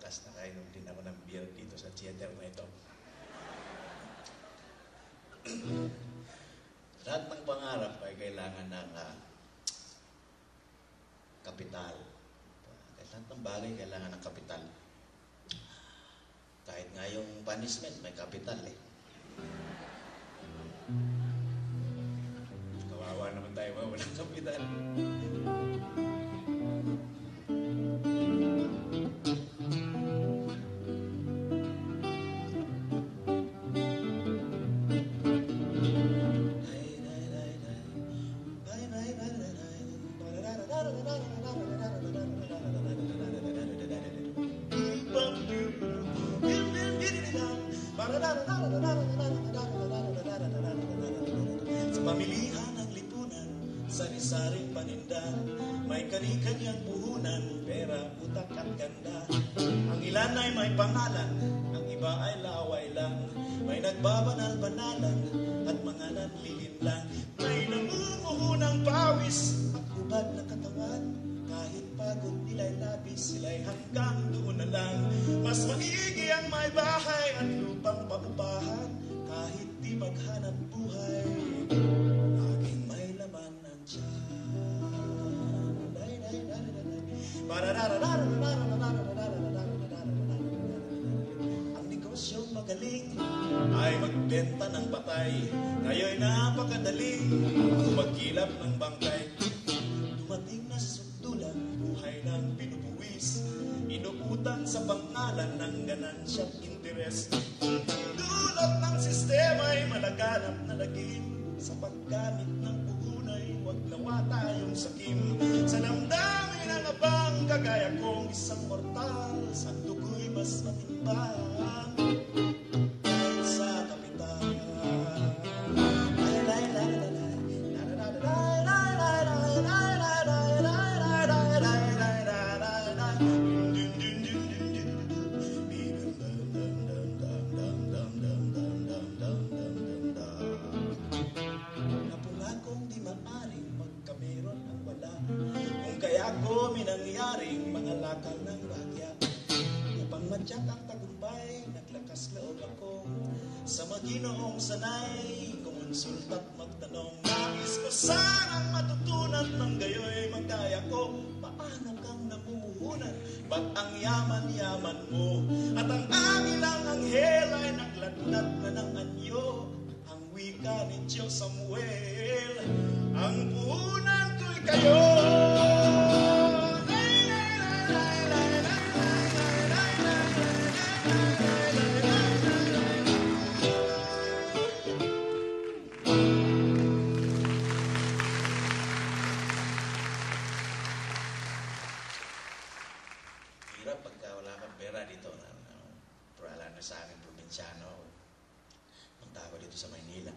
wakas nakainom din ako ng beer dito sa theater na ito. Lahat ng pangarap ay kailangan ng kapital. Lahat ng bagay kailangan ng kapital. Kahit nga yung punishment, may kapital eh. Kawawa naman tayo, walang kapital. Sa pamilihan ng lipunan, sari-saring paninda, may kani-kanyang puhunan, pera, utak at ganda. Ang ilan ay may pangalan, ang iba ay laway lang, may nagbabanal-banalan at mga nanlilin lang. May namumuho ng pawis at hubad na katawan, kahit pagod nila'y labis, sila'y hanggang doon na lang. Mas maigi ang may bahay at lupang paupahan, kahit di maghanap buhay, laging may laman ng tiyan. Ang negosyong magaling ay magbenta ng patay, ngayon napakadali magkilap ng bangkay. Dumating na sa sundulan, buhay ng binubuwis, inuutang sa pangalan ng ganansya at interes. Dulot ng sistema ay malaganap na lagim, sa paggamit ng puhunay, huwag nawa tayong sakim. Sa damdamin ang abang, kagaya kong isang mortal, sa dugo'y mas matimbang sa kapital. Ako minangyaring mga lakal ng bagya, upang matyak ang tagumpay, naglakas loob ako sa Maginoong sanay, kumonsulta't magtanong. Nais ko sanang matutunan ng gayo'y magkaya ko. Paano kang namumuhunan? Ba't ang yaman-yaman mo? At ang agilang anghel ay naglagnat na ng anyo, ang wika ni Diyos Samuel, ang puhunan ko'y kayo. Hirap pagka wala kang pera dito. Pero alam na sa akin, probinsyano, punta ako dito sa Maynila.